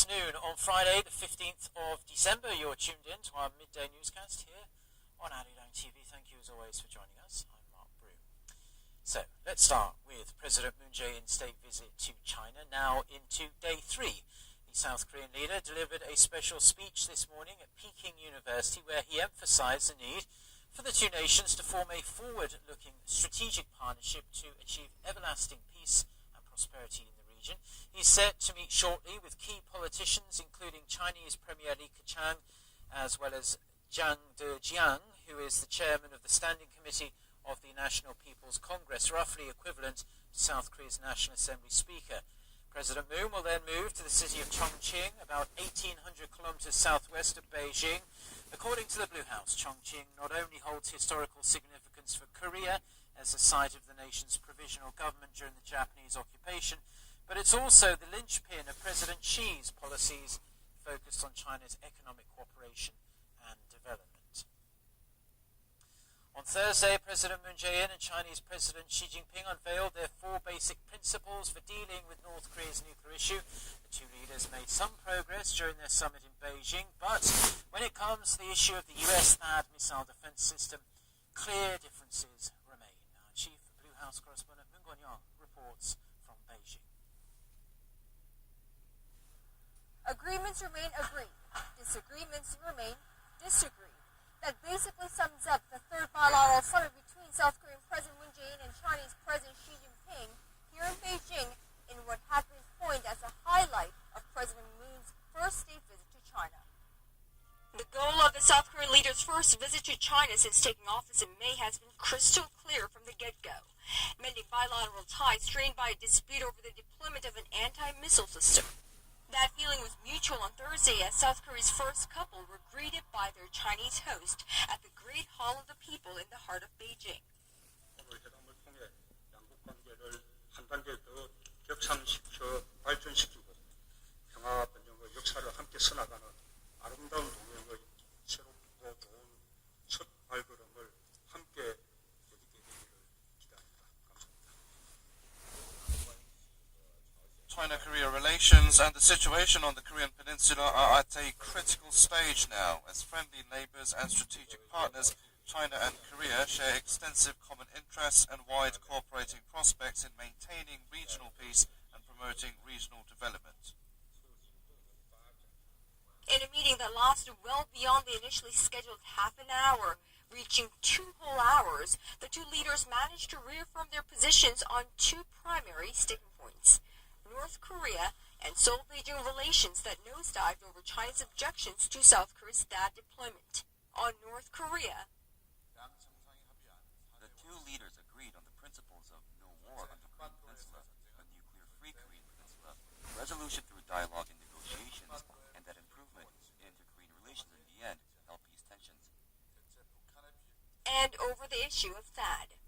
afternoon on Friday, the 15th of December. You're tuned in to our midday newscast here on Arirang TV. Thank you as always for joining us. I'm Mark Brew. So, let's start with President Moon Jae-in's state visit to China, now into day 3. The South Korean leader delivered a special speech this morning at Peking University where he emphasized the need for the two nations to form a forward-looking strategic partnership to achieve everlasting peace and prosperity in the region. He's set to meet shortly with key politicians, including Chinese Premier Li Keqiang, as well as Zhang Dejiang, who is the chairman of the Standing Committee of the National People's Congress, roughly equivalent to South Korea's National Assembly Speaker. President Moon will then move to the city of Chongqing, about 1,800 kilometers southwest of Beijing. According to the Blue House, Chongqing not only holds historical significance for Korea as the site of the nation's provisional government during the Japanese occupation, but it's also the linchpin of President Xi's policies focused on China's economic cooperation and development. On Thursday, President Moon Jae-in and Chinese President Xi Jinping unveiled their 4 basic principles for dealing with North Korea's nuclear issue. The two leaders made some progress during their summit in Beijing, but when it comes to the issue of the US THAAD missile defense system, clear differences remain. Our Chief Blue House correspondent Moon Gon-young reports from Beijing. Agreements remain agreed. Disagreements remain disagreed. That basically sums up the third bilateral summit between South Korean President Moon Jae-in and Chinese President Xi Jinping here in Beijing in what has been coined as a highlight of President Moon's first state visit to China. The goal of the South Korean leader's first visit to China since taking office in May has been crystal clear from the get-go, mending bilateral ties strained by a dispute over the deployment of an anti-missile system. That feeling was mutual on Thursday as South Korea's first couple were greeted by their Chinese host at the Great Hall of the People in the heart of Beijing. 회담을 통해 양국 관계를 한 단계 더 격상시켜 발전시키고 평화와 번영의 역사를 함께 써나가는 아름다운 동맹의 새롭고 좋은 첫 발걸음을 함께 여기게 되기를 기대합니다. 감사합니다. China-Korea relations and the situation on the Korean Peninsula are at a critical stage now. As friendly neighbors and strategic partners, China and Korea share extensive common interests and wide cooperating prospects in maintaining regional peace and promoting regional development. In a meeting that lasted well beyond the initially scheduled half an hour, reaching 2 whole hours, the two leaders managed to reaffirm their positions on 2 primary sticking points: North Korea and Seoul-Beijing relations that nosedived over China's objections to South Korea's THAAD deployment. On North Korea, the two leaders agreed on the principles of no war on the Korean Peninsula, a nuclear-free Korean Peninsula, resolution through dialogue and negotiations, and that improvement in inter-Korean relations in the end help ease tensions. and over the issue of THAAD.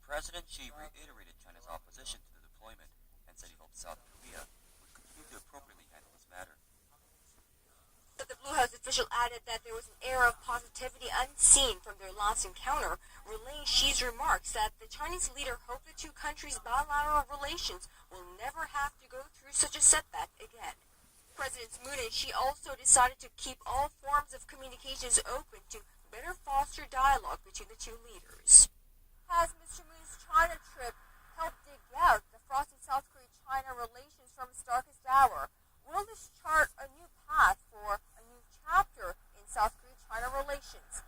President Xi reiterated China's opposition to the deployment and said he hoped South Korea would continue to appropriately handle this matter. But the Blue House official added that there was an air of positivity unseen from their last encounter, relaying Xi's remarks that the Chinese leader hoped the two countries' bilateral relations will never have to go through such a setback again. Presidents Moon and Xi also decided to keep all forms of communications open to better foster dialogue between the two leaders. Has Mr. Moon's China trip helped dig out the frosty South Korea-China relations from its darkest hour? Will this chart a new path for a new chapter in South Korea-China relations?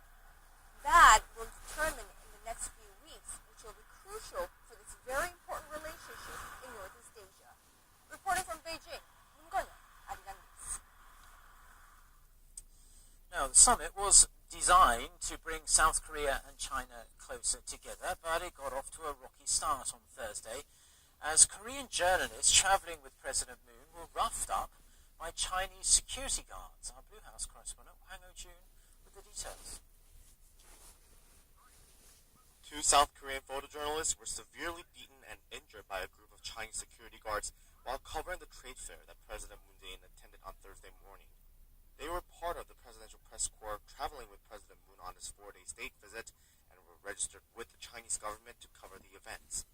That will determine in the next few weeks, which will be crucial for this very important relationship in Northeast Asia. Reporting from Beijing, Moon Gon-young, Arirang News. Now, the summit was designed to bring South Korea and China closer together, but it got off to a rocky start on Thursday as Korean journalists traveling with President Moon were roughed up by Chinese security guards. Our Blue House correspondent Hwang Ho-jun with the details. 2 South Korean photojournalists were severely beaten and injured by a group of Chinese security guards while covering the trade fair that President Moon Jae-in attended on Thursday morning. They were part of the Presidential Press Corps traveling with President Moon on his 4-day state visit and were registered with the Chinese government to cover the events.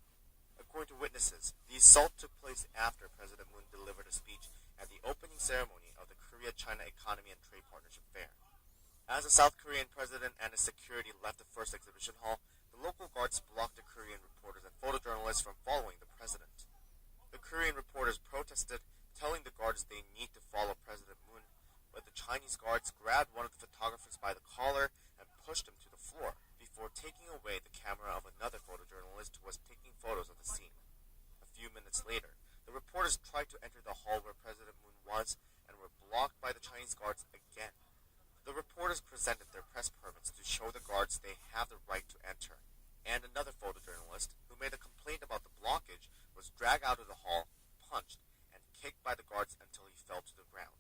According to witnesses, the assault took place after President Moon delivered a speech at the opening ceremony of the Korea-China Economy and Trade Partnership Fair. As the South Korean president and his security left the first exhibition hall, the local guards blocked the Korean reporters and photojournalists from following the president. The Korean reporters protested, telling the guards they need to follow President Moon, but the Chinese guards grabbed one of the photographers by the collar and pushed him to the floor before taking away the camera of another photojournalist who was taking photos of the scene. A few minutes later, the reporters tried to enter the hall where President Moon was and were blocked by the Chinese guards again. The reporters presented their press permits to show the guards they have the right to enter, and another photojournalist who made a complaint about the blockage was dragged out of the hall, punched, and kicked by the guards until he fell to the ground.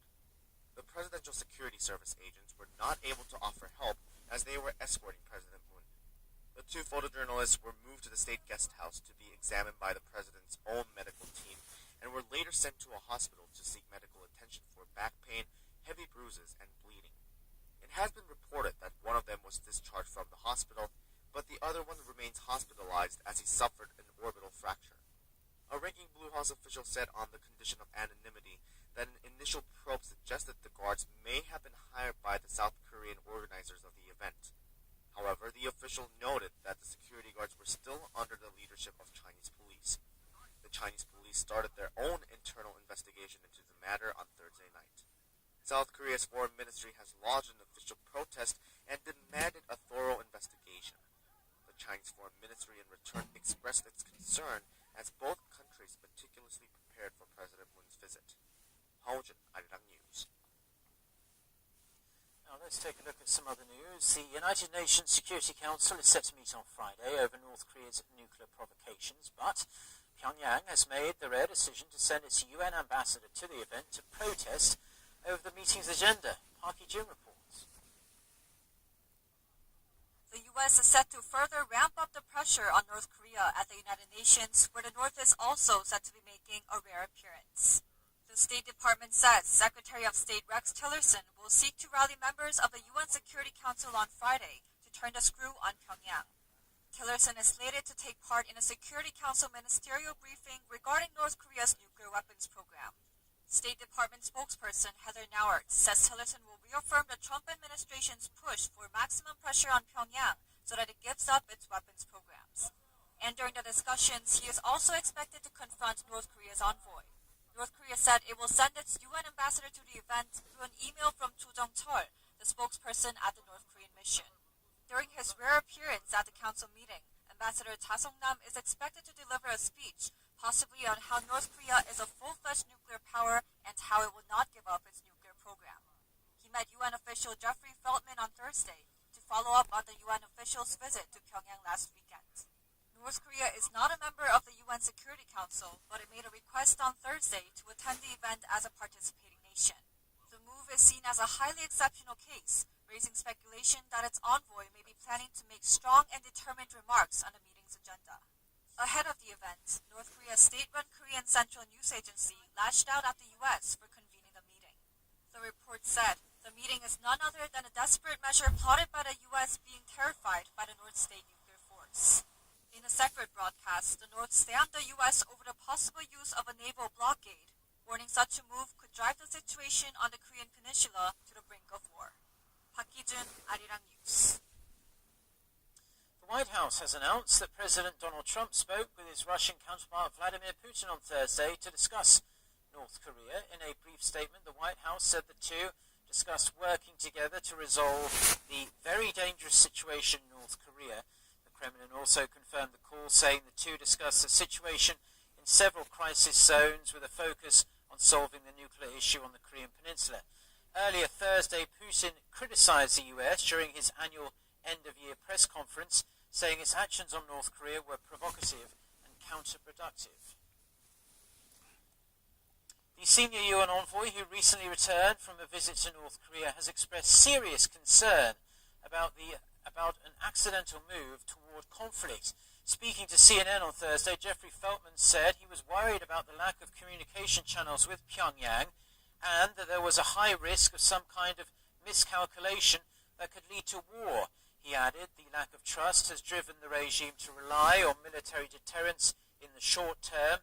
The Presidential Security Service agents were not able to offer help as they were escorting President Moon. The two photojournalists were moved to the state guest house to be examined by the president's own medical team and were later sent to a hospital to seek medical attention for back pain, heavy bruises, and bleeding. It has been reported that one of them was discharged from the hospital, but the other one remains hospitalized as he suffered an orbital fracture. A ranking Blue House official said on the condition of anonymity that an initial probe suggested the guards may have been hired by the South Korean organizers of the event. However, the official noted that the security guards were still under the leadership of Chinese police. The Chinese police started their own internal investigation into the matter on Thursday night. South Korea's foreign ministry has lodged an official protest and demanded a thorough investigation. The Chinese foreign ministry in return expressed its concern as both countries meticulously prepared for President Moon's visit. Haojin, Arirang News. Now let's take a look at some other news. The United Nations Security Council is set to meet on Friday over North Korea's nuclear provocations, but Pyongyang has made the rare decision to send its UN ambassador to the event to protest over the meeting's agenda. Park Hee-jun reports. The U.S. is set to further ramp up the pressure on North Korea at the United Nations, where the North is also set to be making a rare appearance. The State Department says Secretary of State Rex Tillerson will seek to rally members of the UN Security Council on Friday to turn the screw on Pyongyang. Tillerson is slated to take part in a Security Council ministerial briefing regarding North Korea's nuclear weapons program. State Department spokesperson Heather Nauert says Tillerson will reaffirm the Trump administration's push for maximum pressure on Pyongyang so that it gives up its weapons programs. And during the discussions, he is also expected to confront North Korea's envoy. North Korea said it will send its UN ambassador to the event through an email from Cho Jong-chol, the spokesperson at the North Korean mission. During his rare appearance at the council meeting, Ambassador Cha Song-nam is expected to deliver a speech, possibly on how North Korea is a full-fledged nuclear power and how it will not give up its nuclear program. He met UN official Jeffrey Feltman on Thursday to follow up on the UN official's visit to Pyongyang last weekend. North Korea is not a member of the UN Security Council, but it made a request on Thursday to attend the event as a participating nation. The move is seen as a highly exceptional case, raising speculation that its envoy may be planning to make strong and determined remarks on the meeting's agenda. Ahead of the event, North Korea's state-run Korean Central News Agency lashed out at the U.S. for convening the meeting. The report said the meeting is none other than a desperate measure plotted by the U.S. being terrified by the North State nuclear force. In a separate broadcast, the North slammed the U.S. over the possible use of a naval blockade, warning such a move could drive the situation on the Korean peninsula to the brink of war. Park Hee-jun, Arirang News. The White House has announced that President Donald Trump spoke with his Russian counterpart Vladimir Putin on Thursday to discuss North Korea. In a brief statement, the White House said the two discussed working together to resolve the very dangerous situation in North Korea. The Kremlin also confirmed the call, saying the two discussed the situation in several crisis zones with a focus on solving the nuclear issue on the Korean peninsula. Earlier Thursday, Putin criticized the US during his annual end-of-year press conference, saying its actions on North Korea were provocative and counterproductive. The senior UN envoy, who recently returned from a visit to North Korea, has expressed serious concern about an accidental move toward conflict. Speaking to CNN on Thursday, Jeffrey Feltman said he was worried about the lack of communication channels with Pyongyang and that there was a high risk of some kind of miscalculation that could lead to war. He added the lack of trust has driven the regime to rely on military deterrence in the short term.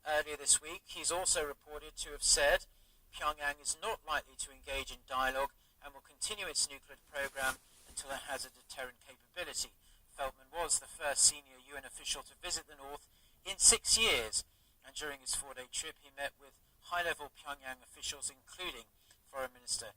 Earlier this week, he's also reported to have said Pyongyang is not likely to engage in dialogue and will continue its nuclear program until it has a deterrent capability. Feltman was the first senior UN official to visit the North in 6 years, and during his 4-day trip he met with high-level Pyongyang officials, including Foreign Minister